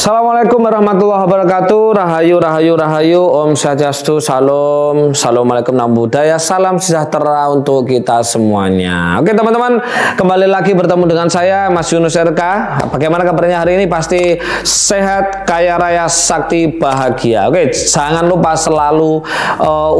Assalamualaikum warahmatullahi wabarakatuh. Rahayu, rahayu, rahayu. Om Swastiastu, salam. Assalamualaikum Namo Buddhaya. Salam sejahtera untuk kita semuanya. Oke teman-teman, kembali lagi bertemu dengan saya Mas Yunus RK. Bagaimana kabarnya hari ini? Pasti sehat, kaya raya, sakti, bahagia. Oke, jangan lupa selalu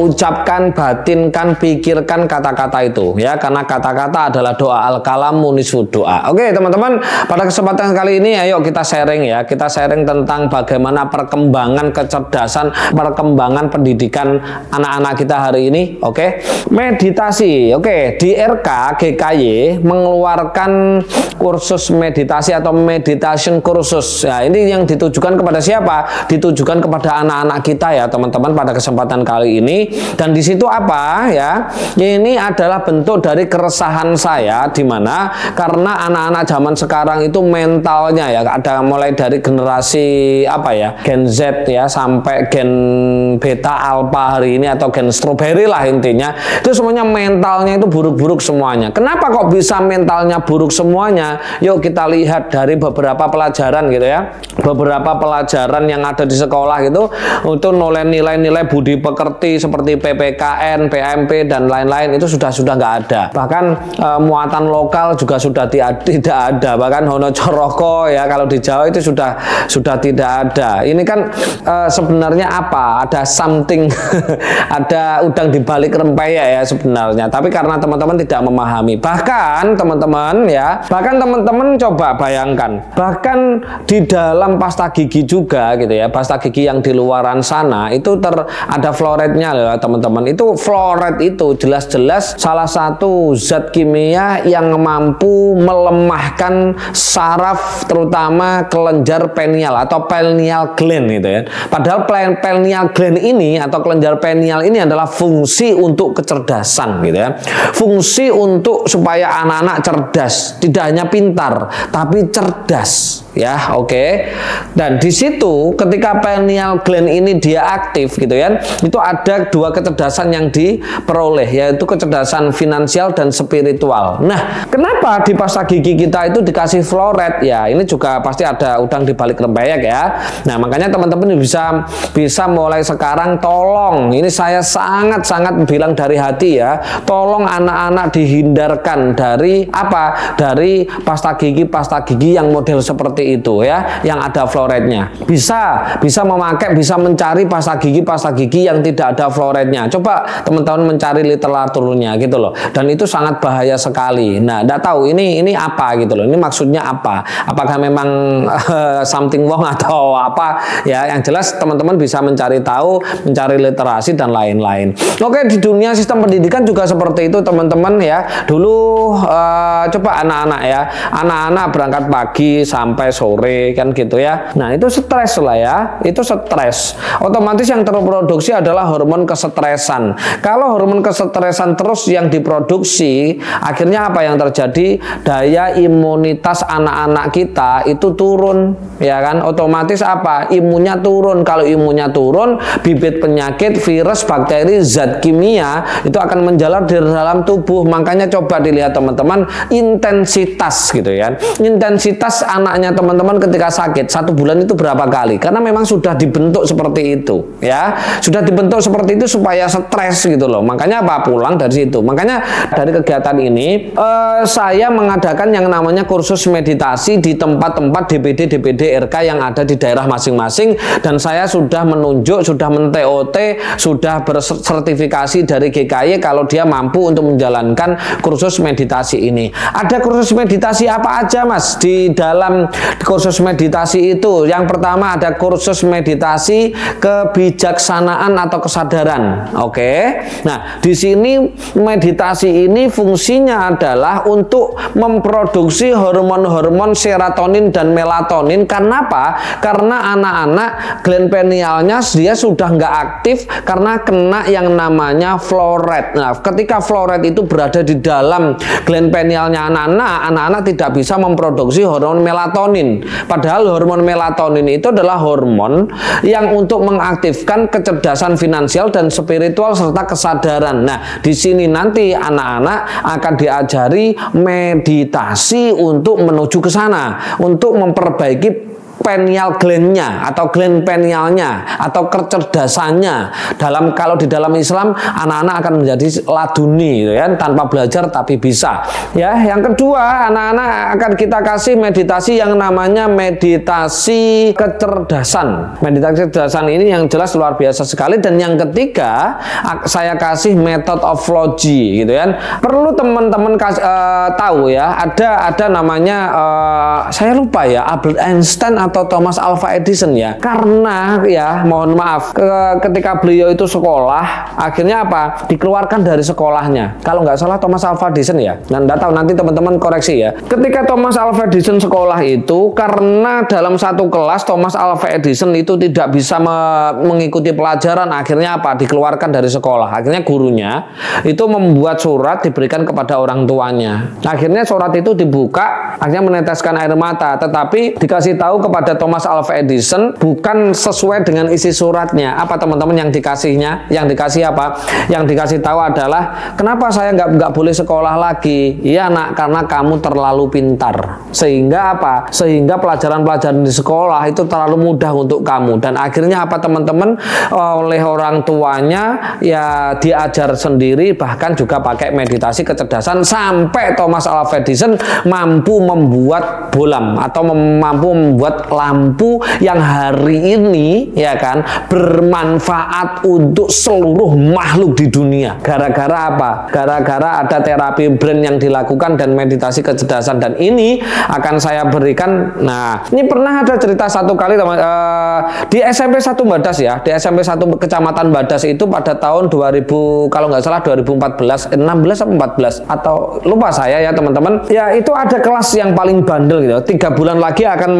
ucapkan, batinkan, pikirkan kata-kata itu ya, karena kata-kata adalah doa. Al-kalamu nisfud doa. Oke teman-teman, pada kesempatan kali ini ayo kita sharing ya. Kita sharing tentang bagaimana perkembangan kecerdasan, perkembangan pendidikan anak-anak kita hari ini. Oke, meditasi. Oke, di RK GKY mengeluarkan kursus meditasi atau meditation kursus. Ya, ini yang ditujukan kepada siapa? Ditujukan kepada anak-anak kita ya, teman-teman, pada kesempatan kali ini. Dan di situ apa ya? Ini adalah bentuk dari keresahan saya, di mana karena anak-anak zaman sekarang itu mentalnya ya, ada mulai dari generasi apa ya, Gen Z ya sampai Gen Beta Alpha hari ini, atau Gen Strawberry lah intinya, itu semuanya mentalnya itu buruk-buruk semuanya. Kenapa kok bisa mentalnya buruk semuanya? Yuk kita lihat dari beberapa pelajaran gitu ya, beberapa pelajaran yang ada di sekolah gitu, untuk nilai-nilai budi pekerti seperti PPKN, PMP dan lain-lain itu sudah nggak ada. Bahkan muatan lokal juga sudah tidak ada. Bahkan Hono Coroko ya, kalau di Jawa itu sudah tidak ada. Ini kan sebenarnya apa? Ada something ada udang di balik rempeyek ya sebenarnya. Tapi karena teman-teman tidak memahami. Bahkan teman-teman ya, bahkan teman-teman coba bayangkan, bahkan di dalam pasta gigi juga gitu ya, pasta gigi yang di luaran sana itu ada fluoridnya loh teman-teman. Itu fluorid itu jelas-jelas salah satu zat kimia yang mampu melemahkan saraf, terutama kelenjar pineal atau pineal gland gitu ya. Padahal pineal gland ini atau kelenjar pineal ini adalah fungsi untuk kecerdasan gitu ya. Fungsi untuk supaya anak-anak cerdas, tidak hanya pintar tapi cerdas ya. Oke. Dan di situ ketika pineal gland ini dia aktif gitu ya, itu ada dua kecerdasan yang diperoleh, yaitu kecerdasan finansial dan spiritual. Nah, kenapa di pasta gigi kita itu dikasih fluoride? Ya, ini juga pasti ada udang di balik rempeyek ya. Nah, makanya teman-teman bisa mulai sekarang, tolong, ini saya sangat-sangat bilang dari hati ya, tolong anak-anak dihindarkan dari apa? Dari pasta gigi yang model seperti itu ya, yang ada fluoridnya. Bisa memakai, bisa mencari pasta gigi yang tidak ada fluoridnya. Coba teman-teman mencari literaturnya gitu loh. Dan itu sangat bahaya sekali. Nah, enggak tahu ini apa gitu loh. Ini maksudnya apa? Apakah memang something wrong atau apa? Ya, yang jelas teman-teman bisa mencari tahu, mencari literasi dan lain-lain. Oke, di dunia sistem pendidikan juga seperti itu, teman-teman ya. Dulu coba anak-anak ya. Anak-anak berangkat pagi sampai sore kan gitu ya. Nah, itu stres lah ya. Itu stres. Otomatis yang terproduksi adalah hormon kesetresan. Kalau hormon kesetresan terus yang diproduksi, akhirnya apa yang terjadi? Daya imunitas anak-anak kita itu turun, ya kan? Otomatis apa? Imunnya turun. Kalau imunnya turun, bibit penyakit, virus, bakteri, zat kimia itu akan menjalar di dalam tubuh. Makanya coba dilihat teman-teman, intensitas gitu ya. Intensitas anaknya teman-teman ketika sakit 1 bulan itu berapa kali? Karena memang sudah dibentuk seperti itu ya. Sudah dibentuk seperti itu supaya stres gitu loh. Makanya apa? Pulang dari situ. Makanya dari kegiatan ini saya mengadakan yang namanya kursus meditasi di tempat-tempat DPD RK yang ada di daerah masing-masing, dan saya sudah menunjuk, sudah men-TOT, sudah bersertifikasi dari GKY kalau dia mampu untuk menjalankan kursus meditasi ini. Ada kursus meditasi apa aja Mas di dalam kursus meditasi itu? Yang pertama ada kursus meditasi kebijaksanaan atau kesadaran. Oke. Nah, di sini meditasi ini fungsinya adalah untuk memproduksi hormon-hormon serotonin dan melatonin. Karena apa? Karena anak-anak gland pinealnya dia sudah nggak aktif karena kena yang namanya fluoride. Nah, ketika fluoride itu berada di dalam gland pinealnya anak-anak tidak bisa memproduksi hormon melatonin. Padahal hormon melatonin itu adalah hormon yang untuk mengaktifkan kecerdasan finansial dan spiritual serta kesadaran. Nah, di sini nanti anak-anak akan diajari meditasi untuk menuju ke sana, untuk memperbaiki pineal gland-nya atau gland pinealnya atau kecerdasannya. Kalau di dalam Islam, anak-anak akan menjadi laduni gitu ya, tanpa belajar tapi bisa. Ya, yang kedua, anak-anak akan kita kasih meditasi yang namanya meditasi kecerdasan. Meditasi kecerdasan ini yang jelas luar biasa sekali. Dan yang ketiga, saya kasih method of logi gitu ya. Perlu teman-teman tahu ya, ada namanya saya lupa ya, Albert Einstein atau Thomas Alva Edison ya. Karena ya, mohon maaf, ketika beliau itu sekolah, akhirnya apa? Dikeluarkan dari sekolahnya. Kalau nggak salah Thomas Alva Edison ya. Dan nggak tahu, nanti teman-teman koreksi ya. Ketika Thomas Alva Edison sekolah itu, karena dalam satu kelas Thomas Alva Edison itu tidak bisa mengikuti pelajaran, akhirnya apa? Dikeluarkan dari sekolah. Akhirnya gurunya itu membuat surat diberikan kepada orang tuanya. Akhirnya surat itu dibuka, akhirnya meneteskan air mata. Tetapi dikasih tahu kepada Thomas Alva Edison bukan sesuai dengan isi suratnya. Apa teman-teman yang dikasihnya? Yang dikasih apa? Yang dikasih tahu adalah, kenapa saya nggak boleh sekolah lagi? Iya nak, karena kamu terlalu pintar. Sehingga apa? Sehingga pelajaran-pelajaran di sekolah itu terlalu mudah untuk kamu. Dan akhirnya apa teman-teman? Oleh orang tuanya ya diajar sendiri, bahkan juga pakai meditasi kecerdasan, sampai Thomas Alva Edison mampu membuat bolam atau mampu membuat lampu yang hari ini ya kan bermanfaat untuk seluruh makhluk di dunia. Gara-gara apa? Gara-gara ada terapi brain yang dilakukan dan meditasi kecerdasan. Dan ini akan saya berikan. Nah, ini pernah ada cerita satu kali di SMP 1 Badas ya, di SMP 1 Kecamatan Badas itu pada tahun 2000, kalau nggak salah 2014, 16 atau 14 atau lupa saya ya teman-teman. Ya, itu ada kelas yang paling bandel gitu. 3 bulan lagi akan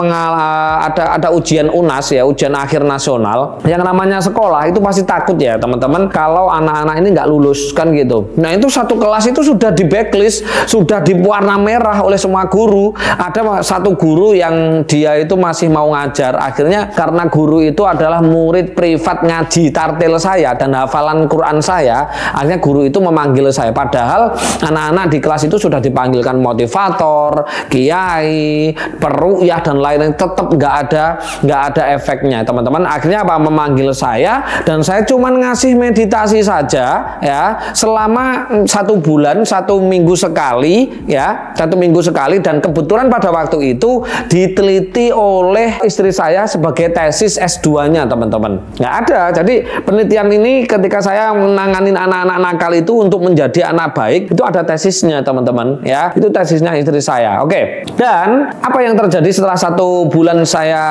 ada ujian UNAS ya, ujian akhir nasional. Yang namanya sekolah itu pasti takut ya teman-teman kalau anak-anak ini nggak lulus kan gitu. Nah, itu satu kelas itu sudah di backlist, sudah diwarna merah oleh semua guru. Ada satu guru yang dia itu masih mau ngajar. Akhirnya karena guru itu adalah murid privat ngaji tartil saya dan hafalan Quran saya, akhirnya guru itu memanggil saya. Padahal anak-anak di kelas itu sudah dipanggilkan motivator, kiai, peruqyah dan lain-lain, tetap nggak ada efeknya teman-teman. Akhirnya apa? Memanggil saya dan saya cuma ngasih meditasi saja ya selama 1 bulan, 1 minggu sekali ya, 1 minggu sekali. Dan kebetulan pada waktu itu diteliti oleh istri saya sebagai tesis S2-nya teman-teman. Nggak ada. Jadi penelitian ini ketika saya menangani anak-anak nakal itu untuk menjadi anak baik, itu ada tesisnya teman-teman ya. Itu tesisnya istri saya. Oke. Dan apa yang terjadi setelah 1 bulan saya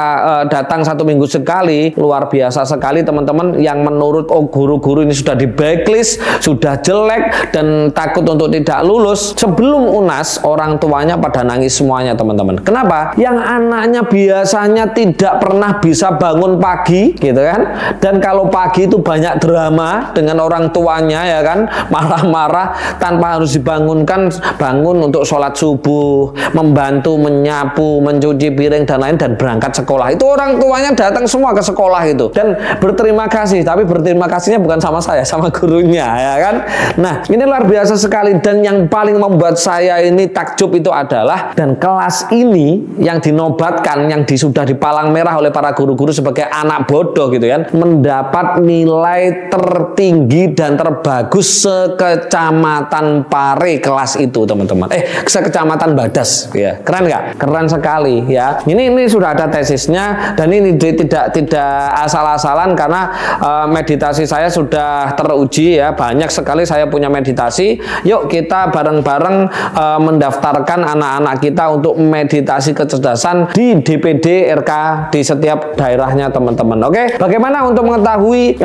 datang 1 minggu sekali? Luar biasa sekali teman-teman. Yang menurut guru-guru ini sudah di backlist, sudah jelek dan takut untuk tidak lulus. Sebelum UNAS, orang tuanya pada nangis semuanya teman-teman. Kenapa? Yang anaknya biasanya tidak pernah bisa bangun pagi gitu kan. Dan kalau pagi itu banyak drama dengan orang tuanya ya kan, marah-marah tanpa harus dibangunkan, bangun untuk sholat subuh, membantu menyapu, mencuci piring dan lain, dan berangkat sekolah. Itu orang tuanya datang semua ke sekolah itu dan berterima kasih. Tapi berterima kasihnya bukan sama saya, sama gurunya ya kan. Nah, ini luar biasa sekali. Dan yang paling membuat saya ini takjub itu adalah, dan kelas ini yang dinobatkan, yang sudah dipalang merah oleh para guru-guru sebagai anak bodoh gitu kan, mendapat nilai tertinggi dan terbagus sekecamatan Pare kelas itu teman-teman. Sekecamatan Badas ya. Keren nggak? Keren sekali ya. Ini sudah ada tesisnya, dan ini tidak asal-asalan karena meditasi saya sudah teruji ya. Banyak sekali saya punya meditasi. Yuk kita bareng-bareng mendaftarkan anak-anak kita untuk meditasi kecerdasan di DPD RK di setiap daerahnya teman-teman. Oke, bagaimana untuk mengetahui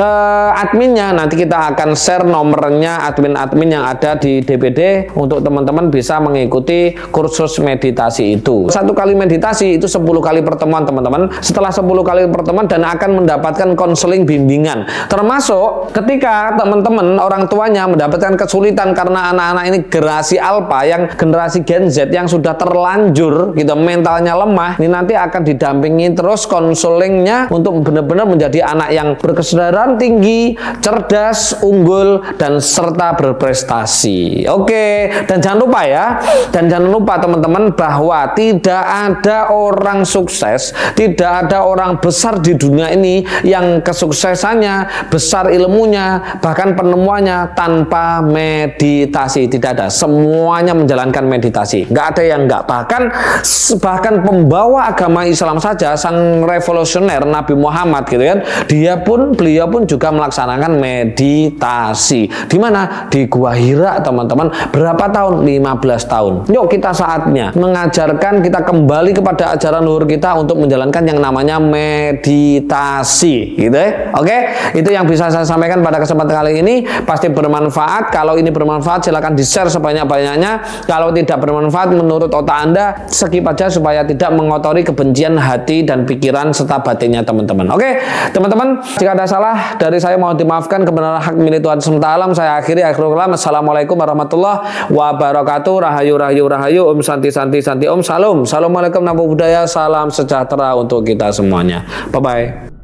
adminnya? Nanti kita akan share nomornya admin-admin yang ada di DPD untuk teman-teman bisa mengikuti kursus meditasi itu. 1 kali meditasi itu 10 kali pertemuan teman-teman. Setelah 10 kali pertemuan dan akan mendapatkan konseling bimbingan. Termasuk ketika teman-teman orang tuanya mendapatkan kesulitan karena anak-anak ini generasi alpha, yang generasi Gen Z yang sudah terlanjur gitu, mentalnya lemah, ini nanti akan didampingi terus konselingnya untuk benar-benar menjadi anak yang berkesadaran tinggi, cerdas, unggul, dan serta berprestasi. Oke, dan jangan lupa ya, dan jangan lupa teman-teman bahwa tidak ada orang sukses sukses, tidak ada orang besar di dunia ini yang kesuksesannya, besar ilmunya, bahkan penemuannya tanpa meditasi. Tidak ada, semuanya menjalankan meditasi. Nggak ada yang nggak. Bahkan pembawa agama Islam saja, sang revolusioner Nabi Muhammad gitu kan, beliau pun juga melaksanakan meditasi. Di mana? Di Gua Hira, teman-teman. Berapa tahun? 15 tahun. Yuk kita saatnya mengajarkan, kita kembali kepada ajaran luhur kita untuk menjalankan yang namanya meditasi, gitu ya. Oke, itu yang bisa saya sampaikan pada kesempatan kali ini. Pasti bermanfaat. Kalau ini bermanfaat, silahkan di-share sebanyak-banyaknya. Kalau tidak bermanfaat menurut otak Anda, skip aja supaya tidak mengotori kebencian hati dan pikiran serta batinnya teman-teman. Oke, teman-teman, jika ada salah dari saya mohon dimaafkan. Kebenaran hak milik Tuhan semesta alam. Saya akhiri. Akhirul kalam. Assalamualaikum warahmatullahi wabarakatuh. Rahayu, rahayu, rahayu. Om santi, santi, santi. Om salam. Assalamualaikum, namo buddhaya. Salam sejahtera untuk kita semuanya. Bye-bye.